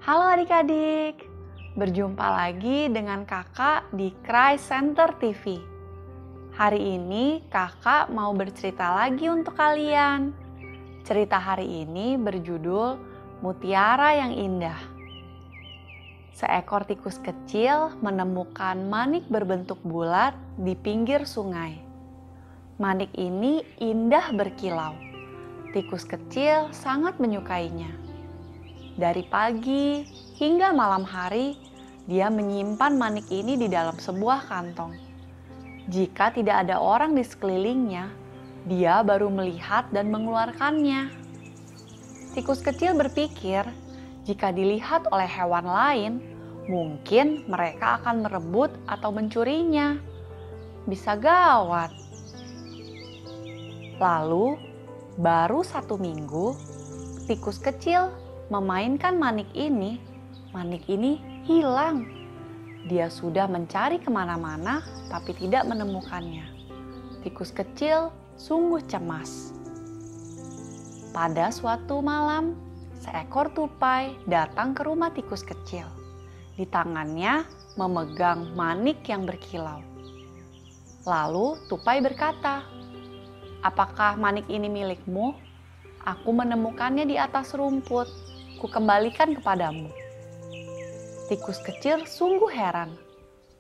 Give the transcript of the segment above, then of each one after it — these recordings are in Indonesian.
Halo adik-adik, berjumpa lagi dengan kakak di Cry Center TV. Hari ini kakak mau bercerita lagi untuk kalian. Cerita hari ini berjudul Mutiara yang Indah. Seekor tikus kecil menemukan manik berbentuk bulat di pinggir sungai. Manik ini indah berkilau. Tikus kecil sangat menyukainya. Dari pagi hingga malam hari, dia menyimpan manik ini di dalam sebuah kantong. Jika tidak ada orang di sekelilingnya, dia baru melihat dan mengeluarkannya. Tikus kecil berpikir, jika dilihat oleh hewan lain, mungkin mereka akan merebut atau mencurinya. Bisa gawat. Lalu, baru 1 minggu, tikus kecil memainkan manik ini hilang. Dia sudah mencari kemana-mana tapi tidak menemukannya. Tikus kecil sungguh cemas. Pada suatu malam, seekor tupai datang ke rumah tikus kecil. Di tangannya memegang manik yang berkilau. Lalu tupai berkata, "Apakah manik ini milikmu? Aku menemukannya di atas rumput. Kukembalikan kepadamu." Tikus kecil sungguh heran.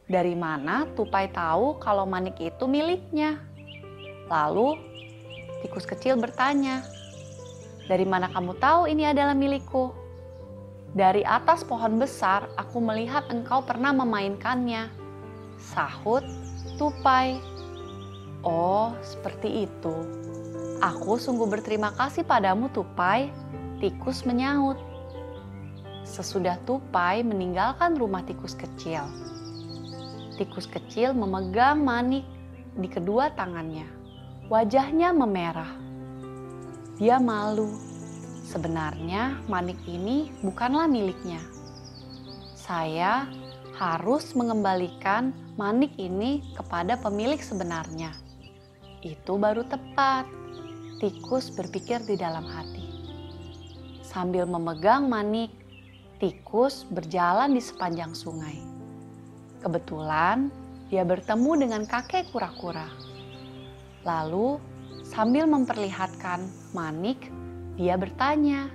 Dari mana tupai tahu kalau manik itu miliknya? Lalu tikus kecil bertanya, "Dari mana kamu tahu ini adalah milikku?" "Dari atas pohon besar aku melihat engkau pernah memainkannya," sahut tupai. "Oh, seperti itu. Aku sungguh berterima kasih padamu, tupai," tikus menyahut. Sesudah tupai meninggalkan rumah tikus kecil memegang manik di kedua tangannya. Wajahnya memerah. Dia malu. Sebenarnya manik ini bukanlah miliknya. Saya harus mengembalikan manik ini kepada pemilik sebenarnya. Itu baru tepat, tikus berpikir di dalam hati. Sambil memegang manik, tikus berjalan di sepanjang sungai. Kebetulan dia bertemu dengan kakek kura-kura. Lalu sambil memperlihatkan manik, dia bertanya,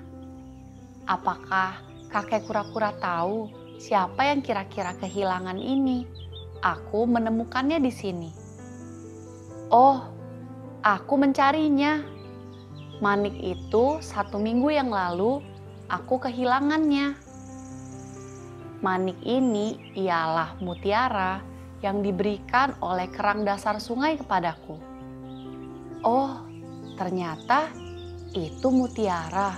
"Apakah kakek kura-kura tahu siapa yang kira-kira kehilangan ini? Aku menemukannya di sini." "Oh, aku mencarinya. Manik itu 1 minggu yang lalu aku kehilangannya." Manik ini ialah mutiara yang diberikan oleh kerang dasar sungai kepadaku. "Oh, ternyata itu mutiara.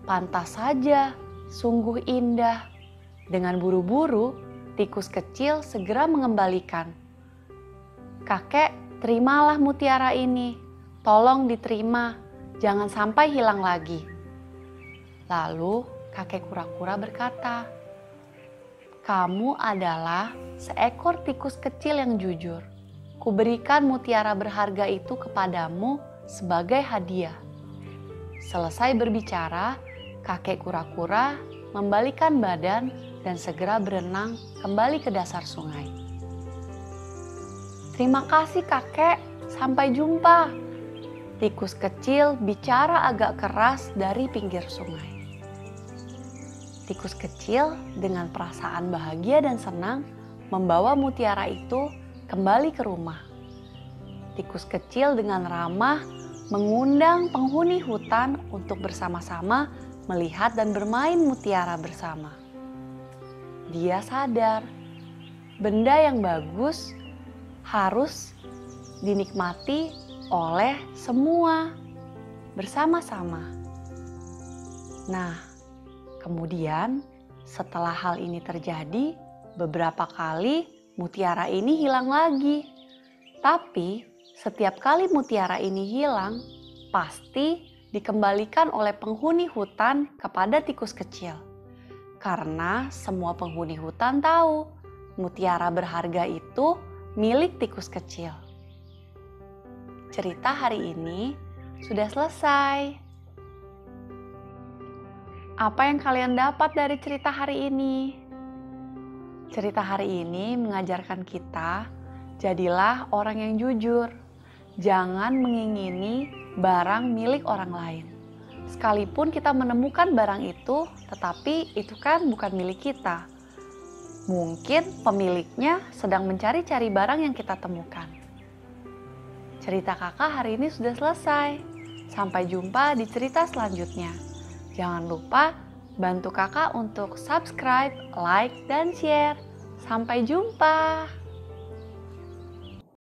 Pantas saja, sungguh indah." Dengan buru-buru, tikus kecil segera mengembalikan. "Kakek, terimalah mutiara ini. Tolong diterima, jangan sampai hilang lagi." Lalu kakek kura-kura berkata, "Kamu adalah seekor tikus kecil yang jujur. Kuberikan mutiara berharga itu kepadamu sebagai hadiah." Selesai berbicara, kakek kura-kura membalikan badan dan segera berenang kembali ke dasar sungai. "Terima kasih kakek, sampai jumpa." Tikus kecil bicara agak keras dari pinggir sungai. Tikus kecil dengan perasaan bahagia dan senang membawa mutiara itu kembali ke rumah. Tikus kecil dengan ramah mengundang penghuni hutan untuk bersama-sama melihat dan bermain mutiara bersama. Dia sadar, benda yang bagus harus dinikmati oleh semua bersama-sama. Nah, kemudian setelah hal ini terjadi, beberapa kali mutiara ini hilang lagi. Tapi setiap kali mutiara ini hilang, pasti dikembalikan oleh penghuni hutan kepada tikus kecil. Karena semua penghuni hutan tahu mutiara berharga itu milik tikus kecil. Cerita hari ini sudah selesai. Apa yang kalian dapat dari cerita hari ini? Cerita hari ini mengajarkan kita, jadilah orang yang jujur. Jangan mengingini barang milik orang lain. Sekalipun kita menemukan barang itu, tetapi itu kan bukan milik kita. Mungkin pemiliknya sedang mencari-cari barang yang kita temukan. Cerita kakak hari ini sudah selesai. Sampai jumpa di cerita selanjutnya. Jangan lupa bantu kakak untuk subscribe, like, dan share. Sampai jumpa.